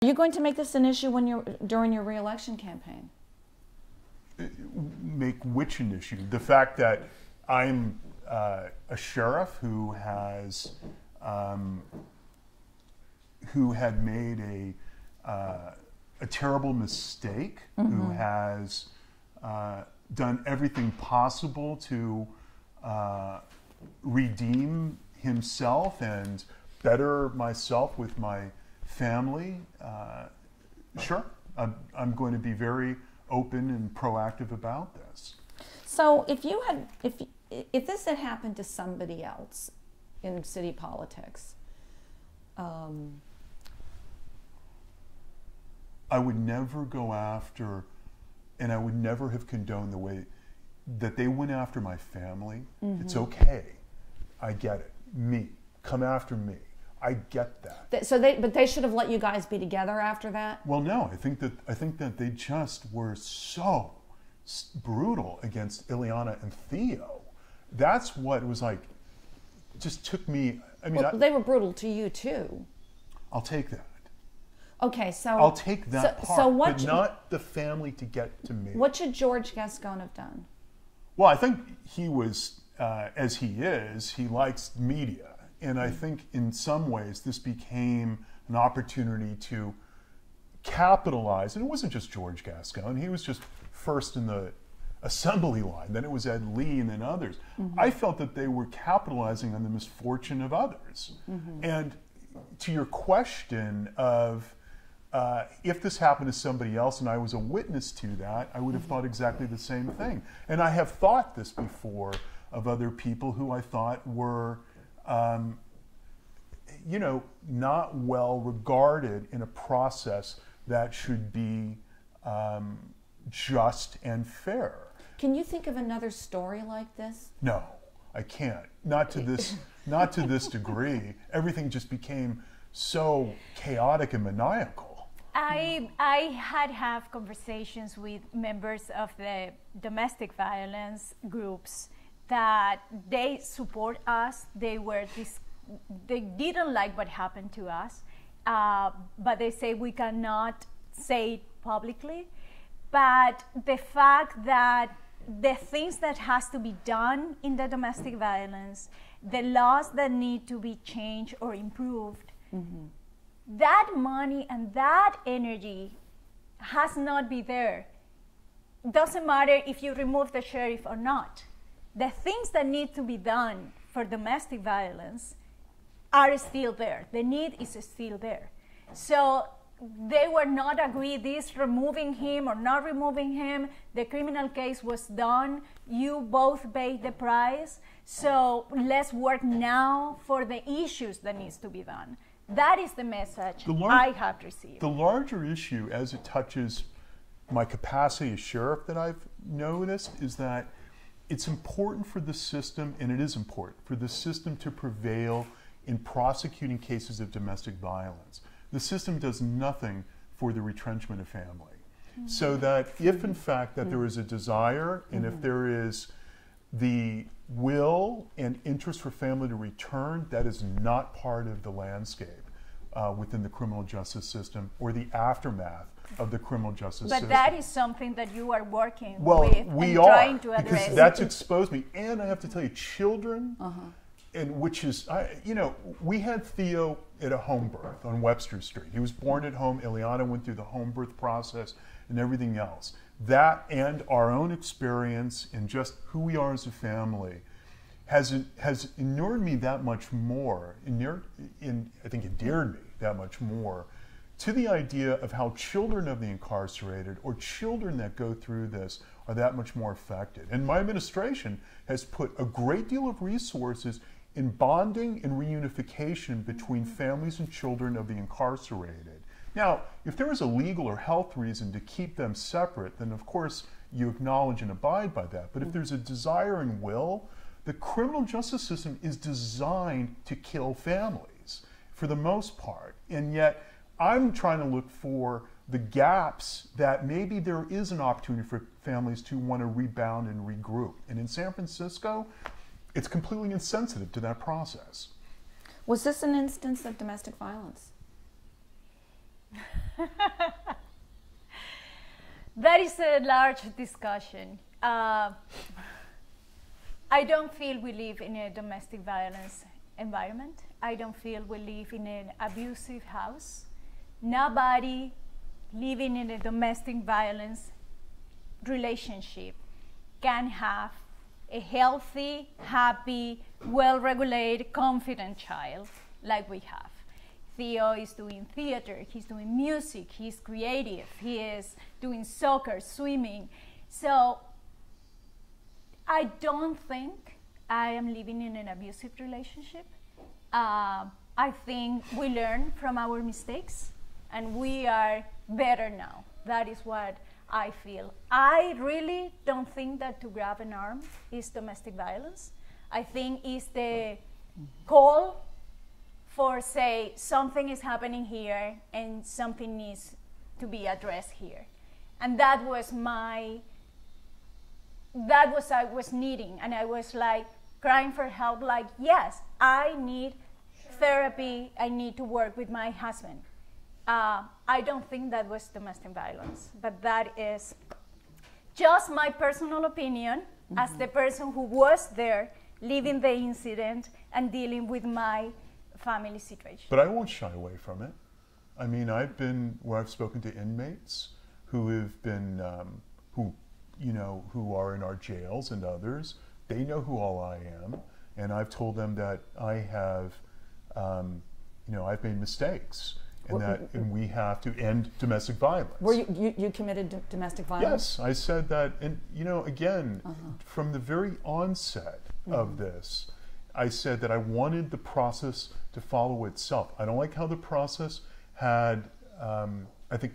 you going to make this an issue when during your re-election campaign? Make which an issue? The fact that I'm a sheriff who had made a terrible mistake, who has done everything possible to redeem himself and better myself with my family. Sure, I'm going to be very open and proactive about this. So if this had happened to somebody else in city politics, I would never go after, and I would never have condoned the way that they went after my family. It's okay. I get it. Me. Come after me. I get that. But they should have let you guys be together after that? Well, no. I think that they just were so brutal against Eliana and Theo. That's what it was like. Just took me. I mean, they were brutal to you too. I'll take that. Okay, so I'll take that part, but not the family to get to me. What should George Gascon have done? Well, I think he was, as he is, he likes media. And I think in some ways this became an opportunity to capitalize. And it wasn't just George Gascon. He was just first in the assembly line. Then it was Ed Lee and then others. I felt that they were capitalizing on the misfortune of others. And to your question of if this happened to somebody else and I was a witness to that, I would have thought exactly the same thing. And I have thought this before of other people who I thought were, you know, not well regarded in a process that should be just and fair. Can you think of another story like this? No, I can't. Not to this, not to this degree. Everything just became so chaotic and maniacal. I had conversations with members of the domestic violence groups that they support us. They didn't like what happened to us, but they say we cannot say it publicly. But the fact that the things that has to be done in the domestic violence, the laws that need to be changed or improved, that money and that energy has not been there. Doesn't matter if you remove the sheriff or not. The things that need to be done for domestic violence are still there. The need is still there. So they were not agreed this removing him or not removing him. The criminal case was done. You both paid the price. So let's work now for the issues that needs to be done. That is the message I have received. The larger issue, as it touches my capacity as sheriff that I've noticed, is that it's important for the system, and it is important, for the system to prevail in prosecuting cases of domestic violence. The system does nothing for the retrenchment of family. So that if in fact that there is a desire, and if there is the will and interest for family to return, that is not part of the landscape within the criminal justice system or the aftermath of the criminal justice system. But that is something that you are working well, with we and are, trying to address. because that's exposed me. And I have to tell you, children, and which is, you know, we had Theo at a home birth on Webster Street. He was born at home. Eliana went through the home birth process and everything else. That and our own experience and just who we are as a family has inured me that much more, I think endeared me that much more to the idea of how children of the incarcerated or children that go through this are that much more affected. And my administration has put a great deal of resources in bonding and reunification between families and children of the incarcerated. Now, if there is a legal or health reason to keep them separate, then of course you acknowledge and abide by that. But if there's a desire and will, the criminal justice system is designed to kill families for the most part. And yet I'm trying to look for the gaps that maybe there is an opportunity for families to want to rebound and regroup. And in San Francisco, it's completely insensitive to that process. Was this an instance of domestic violence? That is a large discussion. I don't feel we live in a domestic violence environment. I don't feel we live in an abusive house. Nobody living in a domestic violence relationship can have a healthy, happy, well-regulated, confident child like we have. Theo is doing theater, he's doing music, he's creative, he is doing soccer, swimming. So I don't think I am living in an abusive relationship. I think we learn from our mistakes and we are better now. That is what I feel. I really don't think that to grab an arm is domestic violence. I think it's the call for, say, something is happening here and something needs to be addressed here. And that was I was needing, and I was like crying for help, like, yes, I need therapy, I need to work with my husband. I don't think that was domestic violence, but that is just my personal opinion as the person who was there, living the incident and dealing with my family situation. But I won't shy away from it. I mean, I've been where I've spoken to inmates who have been, who are in our jails and others. They know who all I am, and I've told them that I have, I've made mistakes, and we have to end domestic violence. Were you committed domestic violence? Yes, I said that, and again, from the very onset of this, I said that I wanted the process to follow itself. I don't like how the process had, I think,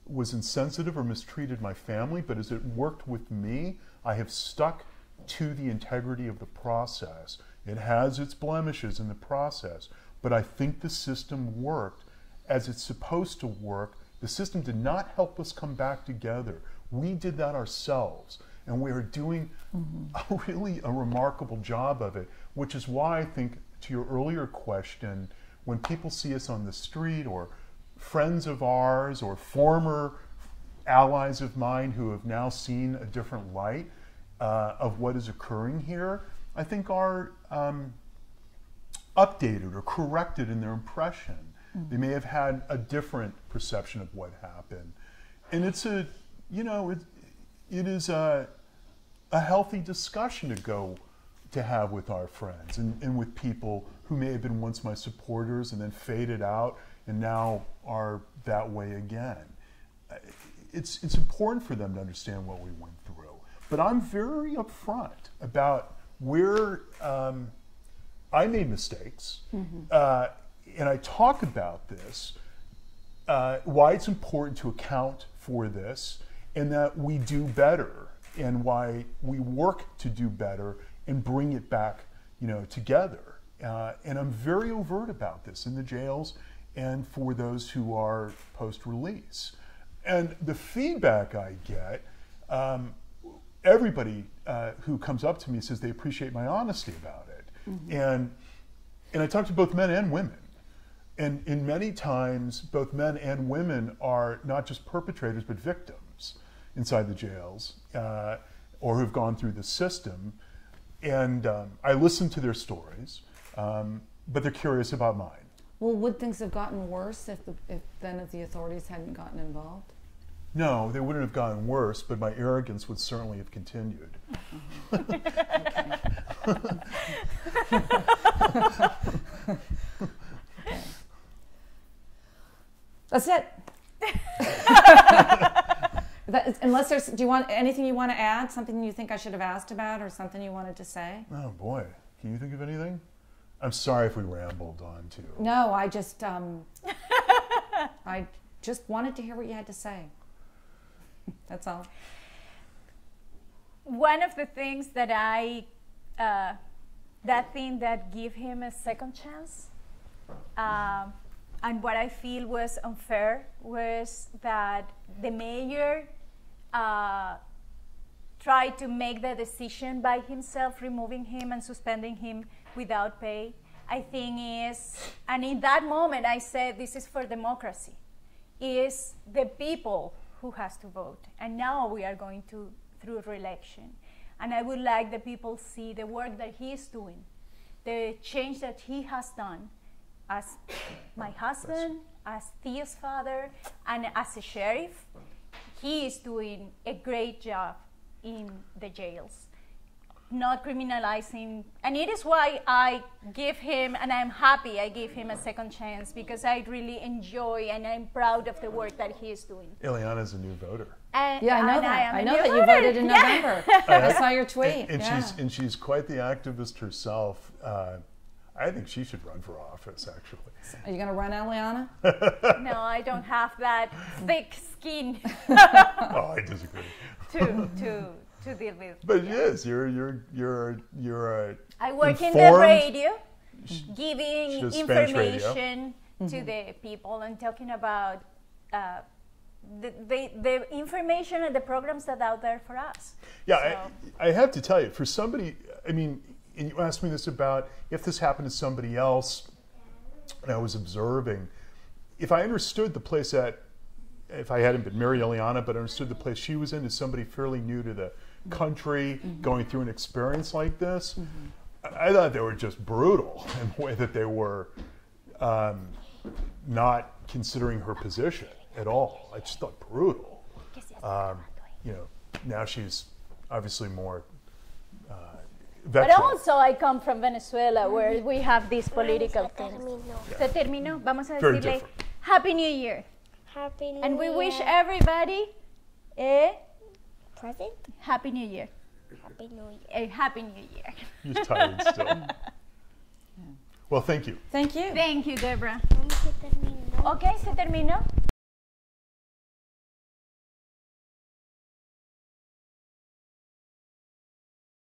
was insensitive or mistreated my family, but as it worked with me, I have stuck to the integrity of the process. It has its blemishes in the process, but I think the system worked as it's supposed to work. The system did not help us come back together. We did that ourselves, and we are doing really a remarkable job of it, which is why I think, to your earlier question, when people see us on the street or friends of ours or former allies of mine who have now seen a different light of what is occurring here, I think are updated or corrected in their impression. They may have had a different perception of what happened. And it's it is a healthy discussion to have with our friends and with people who may have been once my supporters and then faded out and now are that way again. It's important for them to understand what we went through. But I'm very upfront about where I made mistakes, and I talk about this, why it's important to account for this, and that we do better, and why we work to do better and bring it back, together. And I'm very overt about this in the jails and for those who are post-release. And the feedback I get, everybody who comes up to me says they appreciate my honesty about it. And I talk to both men and women. And in many times, both men and women are not just perpetrators, but victims inside the jails, or who've gone through the system. And I listen to their stories, but they're curious about mine. Well, would things have gotten worse if the authorities hadn't gotten involved? No, they wouldn't have gotten worse, but my arrogance would certainly have continued. That's it. Unless there's, do you want anything you want to add? Something you think I should have asked about, or something you wanted to say? Oh boy, can you think of anything? I'm sorry if we rambled on too. No, I just wanted to hear what you had to say. That's all. One of the things that that thing that gave him a second chance, and what I feel was unfair was that the mayor tried to make the decision by himself, removing him and suspending him without pay. I think is, and in that moment I said, this is for democracy, is the people who has to vote. And now we are going through re-election. And I would like the people see the work that he is doing, the change that he has done as my husband, as Theo's father, and as a sheriff. He is doing a great job in the jails, not criminalizing. And it is why I give him, and I'm happy I give him a second chance, because I really enjoy and I'm proud of the work that he is doing. Eliana's a new voter. Yeah, I know that. I know that you voter. voted in November. I saw your tweet. And she's quite the activist herself. I think she should run for office, actually. Are you going to run, Eliana? No, I don't have that thick skin Oh, I disagree. to deal with. But yes, you're a I work in the informed- radio, She giving does Spanish radio. information to the people and talking about the information and the programs that are out there for us. Yeah, So- I have to tell you, for somebody, I mean, and you asked me this about if this happened to somebody else, and I was observing, if I understood the place that, if I hadn't been married Eliana, but understood the place she was in as somebody fairly new to the country, going through an experience like this, I thought they were just brutal in the way that they were not considering her position at all. I just thought brutal. You know, now she's obviously more But veteran. also I come from Venezuela, where we have these political things. Se terminó. Vamos a Very decirle different. Happy New Year. Happy New And we Year. wish everybody a Present? Happy New Year. Happy New Year. A Happy New Year. You're tired still. Well, thank you. Thank you. Thank you, Debra. Vamos a terminar. Okay, se terminó.